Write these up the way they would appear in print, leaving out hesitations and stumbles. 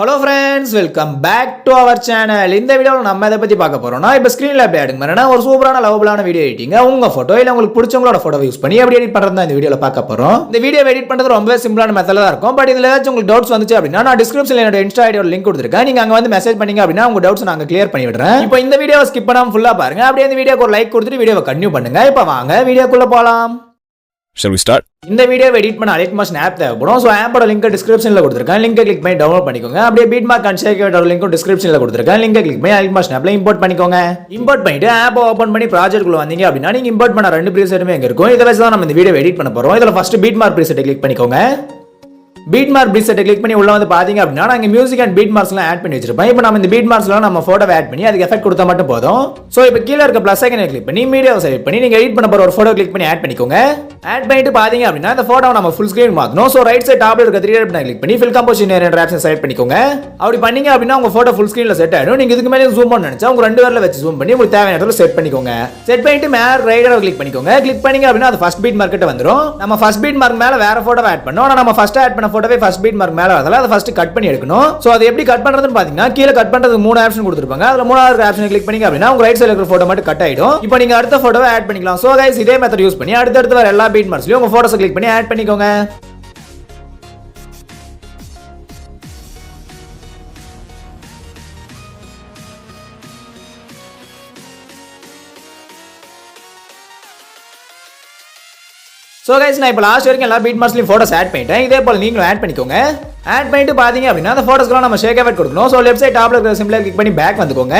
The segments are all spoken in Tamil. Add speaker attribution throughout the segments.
Speaker 1: Hello friends, welcome back to our channel. இந்த வீடியோல நம்ம எதை பத்தி பார்க்க போறோம்னா இப்போ ஸ்கிரீன்ல அப்படியே ஆடுங்க மரனா ஒரு சூப்பரான லவபிளான வீடியோ எடிட்டிங் உங்க போட்டோ இல்ல உங்களுக்கு பிடிச்சவங்களோட போட்டோ யூஸ் பண்ணி எப்படி எடிட் பண்றதா இந்த வீடியோல பார்க்க போறோம். இந்த வீடியோ எடிட் பண்றது ரொம்பவே சிம்பிளான மெத்தட்ல தான் இருக்கும். பட் இதுல ஏதாச்சும் உங்களுக்கு டவுட்ஸ் வந்துச்சு அப்படினா நான் டிஸ்கிரிப்ஷன்ல என்னோட இன்ஸ்டா ஐடியோட லிங்க் கொடுத்திருக்கேன். நீங்க அங்க வந்து மெசேஜ் பண்ணீங்க அப்படினா உங்க டவுட்ஸ் நாங்க கிளியர் பண்ணி விடுறேன். இப்போ இந்த வீடியோவை ஸ்கிப் பண்ணாம ஃபுல்லா பாருங்க. அப்படியே இந்த வீடியோக்கு ஒரு லைக் கொடுத்துட்டு வீடியோவை கண்டினியூ பண்ணுங்க. இப்போ வாங்க வீடியோக்குள்ள போலாம்.
Speaker 2: Shall we start?
Speaker 1: இந்த வீடியோவை எடிட் பண்ண Alight ஆப் தேவைப்படும். ஸோ ஆப்போட லிங்க் டிஸ்கிரிப்ஷனில் கொடுத்துருக்கேன். லிங்கை கிளிக் பண்ணி டவுன்லோட் பண்ணிக்கோங்க. அப்படியே பீட்மார்க் அண்ட் ஷேக்கோட லிங்க்கும் டிஸ்கிரிப்ஷனில் கொடுத்துருக்கேன். லிங்கை கிளிக் பண்ணி Alight ஆப்ல இம்போர்ட் பண்ணிக்கோங்க. இம்போர்ட் பண்ணிட்டு ஆப்பை ஓப்பன் பண்ணி ப்ராஜெக்ட்குள்ள வந்தீங்க அப்படின்னா நீங்க இம்போர்ட் பண்ண ரெண்டு ப்ரீசெட்டுமே எங்க இருக்கும். இதை வச்சு தான் நம்ம இந்த வீடியோ எடிட் பண்ண போறோம். இதில் ஃபர்ஸ்ட் பீட்மார்க் ப்ரீசெட்டை கிளிக் பண்ணிக்கோங்க. பீட்மார்க் ப்ரீசெட்டை கிளிக் பண்ணி உள்ள வந்து பாத்தீங்க அப்படின்னா நாங்க மியூசிக் அண்ட் பீட் மார்க்ஸ்லாம் ஆட் பண்ணி வச்சிருப்போம். இப்போ நம்ம இந்த பீட் மார்க்ஸ்லாம் நம்ம போட்டோவை ஆட் பண்ணி அதுக்கு எஃபெக்ட் கொடுத்தா மட்டும் போதும். ஸோ இப்போ கீழே இருக்க பிளஸ் ஐக்கனை கிளிக் பண்ணி மீடியாவை செலக்ட் பண்ணி நீங்க எடிட் பண்ண போற ஒரு போட்டோ கிளிக் பண்ணி ஆட் பண்ணிக்கோங்க. ஆட் பண்ணிட்டு பாத்தீங்க அப்படின்னா இந்த போட்டோவை நம்ம ஃபுல் ஸ்கிரீன் மாத்தணும். ஸோ ரைட் சைட் டாப்ல இருக்க 3 டாட் கிளிக் பண்ணி ஃபில் கம்போசிஷன் என்ற ஆப்ஷன் செலக்ட் பண்ணிக்கோங்க. அப்படி பண்ணீங்க அப்படின்னா உங்க போட்டோ ஃபுல் ஸ்கிரீன்ல செட் ஆயிடும். நீங்க இதுக்கு மேலே ஜூம் பண்ண நினைச்சா உங்க ரெண்டு விரல வச்சு ஜூம் பண்ணி உங்களுக்கு தேவையான இடத்துல செட் பண்ணிக்கோங்க. செட் பண்ணிட்டு மேல ரைட் கிளிக் பண்ணிக்கோங்க. கிளிக் பண்ணீங்க அப்படின்னா அது ஃபர்ஸ்ட் பீட் மார்க்கிட்ட வந்துரும். நம்ம ஃபர்ஸ்ட் பீட் மார்க் மேல வேற போட்டோ ஆட் பண்ணோம். ஆனா நம்ம ஃபர்ஸ்ட் ஆட் பண்ண போட்டோவே ஃபர்ஸ்ட் பீட் மார்க் மேல வரல. அதை ஃபர்ஸ்ட் கட் பண்ணி எடுக்கணும். சோ அது எப்படி கட் பண்றதுன்னு பாத்தீங்கன்னா கீழ கட் பண்றதுக்கு 3 ஆப்ஷன் கொடுத்திருப்பாங்க. அதுல மூணாவது ஆப்ஷனை கிளிக் பண்ணீங்க அப்படின்னா உங்க ரைட் சைடுல இருக்கிற போட்டோ மட்டும் கட் ஆயிடும். இப்போ நீங்க அடுத்த போட்டோவை ஆட் பண்ணிக்கலாம். சோ गाइस இதே மெத்தட் யூஸ் பண்ணி அடுத்து வர எல்லா பீட் மார்க்ஸ்லயும் உங்க போட்டோஸை கிளிக் பண்ணி ஆட் பண்ணிக்கோங்க. So guys நான் இப்போ லாஸ்ட் வரைக்கும் எல்லா பீட் மார்க்ஸ்லயும் போட்டோஸ் ஆட் பண்ணிட்டேன். இதே போல நீங்களும் ஆட் பண்ணிக்கோங்க. ஆட் பண்ணிட்டு பாத்தீங்க அப்படின்னா அந்த போட்டோஸ்க்குலாம் நம்ம ஷேக் அவுட் கொடுக்கணும். சோ லெஃப்ட் சைடு டாப்ல இருக்கிற சிம்பிளை கிளிக் பண்ணி பேக் வந்துக்கோங்க.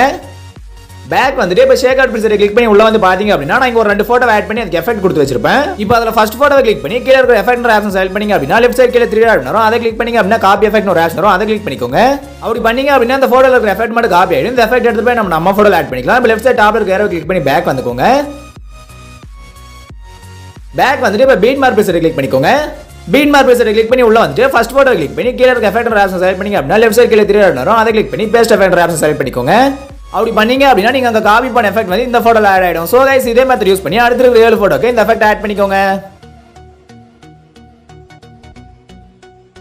Speaker 1: பேக் வந்துட்டு இப்போ ஷேக் அவுட் ப்ரீசெட்டை கிளிக் பண்ணி உள்ள வந்து பாத்தீங்க அப்படின்னா நான் இங்க ஒரு ரெண்டு போட்டோ ஆட் பண்ணி அதுக்கு எஃபெக்ட் கொடுத்து வச்சிருப்பேன். இப்போ அதுல ஃபர்ஸ்ட் போட்டோவை கிளிக் பண்ணி கீழ இருக்கிற எஃபெக்ட் ஆப்ஷன் செலக்ட் பண்ணீங்க அப்படின்னா லெஃப்ட் சைடு கீழ 3 டாட் வரும். அதை கிளிக் பண்ணீங்க அப்படின்னா காப்பி எஃபெக்ட் ஒரு ஆப்ஷன் வரும். அதை கிளிக் பண்ணிக்கோங்க. அப்படி பண்ணீங்க அப்படின்னா அந்த போட்டோல இருக்கிற எஃபெக்ட் மட்டும் காப்பி ஆயிடும். இந்த எஃபெக்ட் எடுத்து போய் நம்ம போட்டோல ஆட் பண்ணிக்கலாம். இப்போ லெஃப்ட் சைடு டாப்ல இருக்கிற ஏரோ கிளிக் பண்ணி பேக் வந்துக்கோங்க. பேக் வந்துட்டு இப்போ பீட் மார்க் ப்ரீசெட்டை கிளிக் பண்ணிக்கோங்க. பீட் மார்க் ப்ரீசெட்டை கிளிக் பண்ணி உள்ள வந்துட்டு ஃபர்ஸ்ட் போட்டோ கிளிக் பண்ணி கீழ இருக்க எஃபெக்ட் ஆப்ஷன் செலக்ட் பண்ணீங்க அப்படின்னா லெஃப்ட் சைடு கீழ 3 டாட் வரும். அதை கிளிக் பண்ணி பேஸ்ட் எஃபெக்ட் ஆப்ஷன் செலக்ட் பண்ணிக்கோங்க. அப்படி பண்ணீங்க அப்படின்னா நீங்க அங்க காப்பி பண்ண எஃபெக்ட் வந்து இந்த போட்டோல ஆட் ஆயிடும். சோ गाइस இதே மெத்தட் யூஸ் பண்ணி அடுத்த இருக்கிற 7 போட்டோக்கு இந்த எஃபெக்ட் ஆட் பண்ணிக்கோங்க.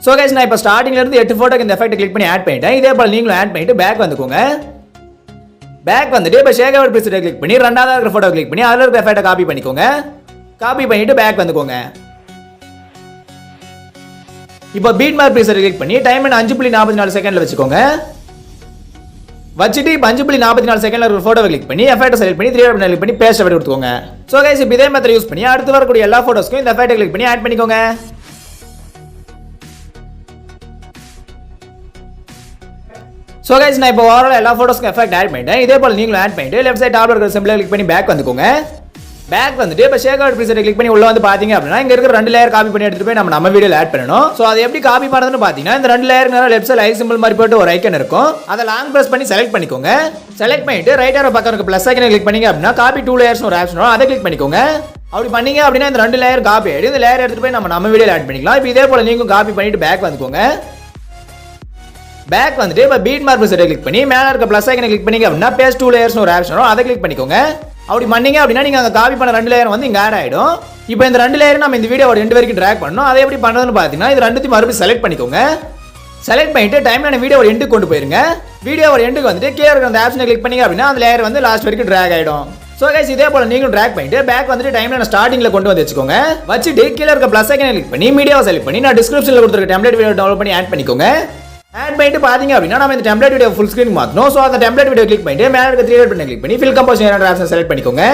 Speaker 1: சோ गाइस நான் இப்போ ஸ்டார்டிங்ல இருந்து 8 போட்டோக்கு இந்த எஃபெக்ட் கிளிக் பண்ணி ஆட் பண்ணிட்டேன். இதே போல நீங்களும் ஆட் பண்ணிட்டு பேக் வந்துக்கோங்க. பேக் வந்துட்டு இப்போ ஷேக் அவுட் ப்ரீசெட்டை கிளிக் பண்ணி ரெண்டாவது இருக்கிற போட்டோ கிளிக் பண்ணி அதுல இருக்க எஃபெக்ட்டை காப்பி பண்ணிக்கோங்க. காப்பி பண்ணிட்டு பேக் வந்துக்கோங்க. இப்போ பீட் மார்க் ப்ரீசெட்டை கிளிக் பண்ணி டைம் 5.44 செகண்ட்ல வச்சுக்கோங்க. வச்சிட்டு 5.44 செகண்ட்ல ஒரு போட்டோவை கிளிக் பண்ணி எஃபெக்ட் செலக்ட் பண்ணி 3 டாட் கிளிக் பண்ணி பேஸ்ட் எஃபெக்ட் கொடுத்துக்கோங்க. சோ गाइस இப்போ இதே மெத்தட் யூஸ் பண்ணி அடுத்து வரக்கூடிய எல்லா போட்டோஸ்க்கும் இந்த எஃபெக்ட்டை கிளிக் பண்ணி ஆட் பண்ணிக்கோங்க. சோ गाइस நான் இப்போ ஓவரால் எல்லா போட்டோஸ்க்கும் எஃபெக்ட் ஆட் பண்ணிட்டேன். இதே போல நீங்களும் ஆட் பண்ணிட்டு லெஃப்ட் சைடு டாப்ல இருக்கிற சிம்பிளை கிளிக் பண்ணி பேக் வந்துக்கோங்க. பேக் வந்துட்டு இப்போ ஷேக் அவுட் ப்ரீசெட்டை கிளிக் பண்ணி உள்ள வந்து பாத்தீங்க அப்படின்னா இங்க இருக்கிற ரெண்டு லேயர் காப்பி பண்ணி எடுத்துட்டு போய் நம்ம வீடியோல ஆட் பண்ணனும். சோ அதை எப்படி காப்பி பண்றதுன்னு பாத்தீங்கன்னா இந்த ரெண்டு லேயருக்கு நேரா லெஃப்ட் சைடு ஐ சிம்பிள் மாதிரி போட்டு ஒரு ஐகான் இருக்கும். அதை லாங் பிரஸ் பண்ணி செலக்ட் பண்ணிக்கோங்க. செலக்ட் பண்ணிட்டு ரைட் ஆரோ பக்கம் இருக்க பிளஸ் ஐகானை கிளிக் பண்ணீங்க அப்படின்னா காப்பி 2 லேயர்ஸ் ஒரு ஆப்ஷன் வரும். அதை கிளிக் பண்ணிக்கோங்க. அப்படி பண்ணீங்க அப்படின்னா இந்த ரெண்டு லேயர் காப்பி ஆயிடும். இந்த லேயர் எடுத்துட்டு போய் நம்ம வீடியோல ஆட் பண்ணிக்கலாம். இப்போ இதே போல நீங்க காப்பி பண்ணிட்டு பேக் வந்துக்கோங்க. பேக் வந்துட்டு இப்போ பீட் மார்க் ப்ரீசெட்டை கிளிக் பண்ணி மேல இருக்க பிளஸ் ஐகானை கிளிக் பண்ணீங்க அப்படின்னா பேஸ்ட் 2 லேயர்ஸ் ஒரு ஆப்ஷன் வரும். அதை கிளிக் பண்ணிக்கோங்க. அப்படி பண்ணீங்க அப்படின்னா நீங்க அங்க காப்பி பண்ண ரெண்டு லேயர் வந்து இங்க ஆட் ஆயிடும். இப்போ இந்த ரெண்டு லேயர் நம்ம இந்த வீடியோவோட எண்ட் வரைக்கும் டிராக் பண்ணனும். அதை எப்படி பண்றதுன்னு பாத்தீங்கன்னா இது ரெண்டுத்தையும் மறுபடியும் செலக்ட் பண்ணிக்கோங்க. செலக்ட் பண்ணிட்டு டைம்லைன் வீடியோவோட எண்டுக்கு கொண்டு போயிருங்க. வீடியோவோட எண்டுக்கு வந்துட்டு கீழ இருக்க அந்த ஆப்ஷனை கிளிக் பண்ணீங்க அப்படின்னா அந்த லேயர் வந்து லாஸ்ட் வரைக்கும் டிராக் ஆயிடும். சோ गाइस இதே போல நீங்களும் டிராக் பண்ணிட்டு பேக் வந்துட்டு டைம்லைன் ஸ்டார்டிங்ல கொண்டு வந்து வச்சுக்கோங்க. வச்சிட்டு கீழ இருக்க பிளஸ் ஐகானை கிளிக் பண்ணி மீடியாவை செலக்ட் பண்ணி நான் டிஸ்கிரிப்ஷன்ல கொடுத்திருக்க டெம்ப்ளேட் வீடியோ டவுன்லோட் பண்ணி ஆட் பண்ணிக்கோங்க. ஆட் பண்ணிட்டு பாத்தீங்க அப்படின்னா நம்ம இந்த டெம்ப்ளேட் வீடியோ ஃபுல் ஸ்கிரீன் மாத்தணும். சோ அந்த டெம்ப்ளேட் வீடியோ கிளிக் பண்ணிட்டு மேல இருக்க 3 டாட் பட்டனை கிளிக் பண்ணி ஃபில் கம்போசிஷன் என்ற ஆப்ஷன் செலக்ட் பண்ணிக்கோங்க.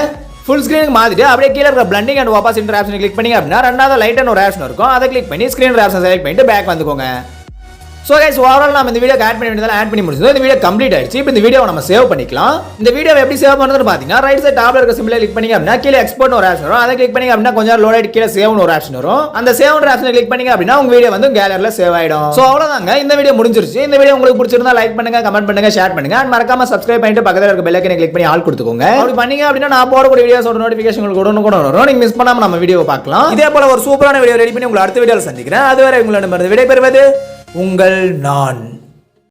Speaker 1: ஃபுல் ஸ்கிரீனுக்கு மாத்திட்டு அப்படியே கீழ இருக்க பிளண்டிங் அண்ட் ஒபாசிட்டி ஆப்ஷனை கிளிக் பண்ணீங்க அப்படின்னா ரெண்டாவது லைட் ஒரு ஆப்ஷன் இருக்கும். அதை கிளிக் பண்ணி ஸ்கிரீன் ஆப்ஷன் செலக்ட் பண்ணிட்டு பேக் வந்துக்கோங்க. சோ गाइस ஓவரால் நம்ம இந்த வீடியோ ஆட் பண்ணி வேண்டியதெல்லாம் ஆட் பண்ணி முடிச்சோம். இந்த வீடியோ கம்ப்ளீட் ஆயிடுச்சு. இப்போ இந்த வீடியோவை நம்ம சேவ் பண்ணிக்கலாம். இந்த வீடியோவை எப்படி சேவ் பண்றதுன்னு பாத்தீங்கன்னா ரைட் சைடு டாப்ல இருக்க சிம்பிளை கிளிக் பண்ணீங்க அப்படின்னா கீழ எக்ஸ்போர்ட் ஒரு ஆப்ஷன் வரும். அதை கிளிக் பண்ணீங்க அப்படின்னா கொஞ்சம் லோட் ஆயிட்டு கீழ சேவ் ஒரு ஆப்ஷன் வரும். அந்த சேவ் ஆப்ஷனை கிளிக் பண்ணீங்க அப்படின்னா உங்க வீடியோ வந்து கேலரியில சேவ் ஆயிடும். சோ அவ்வளவுதாங்க, இந்த வீடியோ முடிஞ்சிருச்சு. இந்த வீடியோ உங்களுக்கு பிடிச்சிருந்தா லைக் பண்ணுங்க, கமெண்ட் பண்ணுங்க, ஷேர் பண்ணுங்க. அண்ட் மறக்காம சப்ஸ்கிரைப் பண்ணிட்டு பக்கத்துல இருக்க பெல் ஐகானை கிளிக் பண்ணி ஆல் கொடுத்துக்கோங்க. அப்படி பண்ணீங்க அப்படின்னா நான் போடக்கூடிய வீடியோஸோட நோட்டிஃபிகேஷன் உங்களுக்கு உடனுக்குடன் வரும். நீங்க மிஸ் பண்ணாம நம்ம வீடியோவை பார்க்கலாம். இதே போல ஒரு சூப்பரான வீடியோ ரெடி பண்ணி உங்களை அடுத்த வீடியோல சந்திக்கிறேன். அதுவரை உங்களிடம் விடைபெறுவது உங்கள் நான்.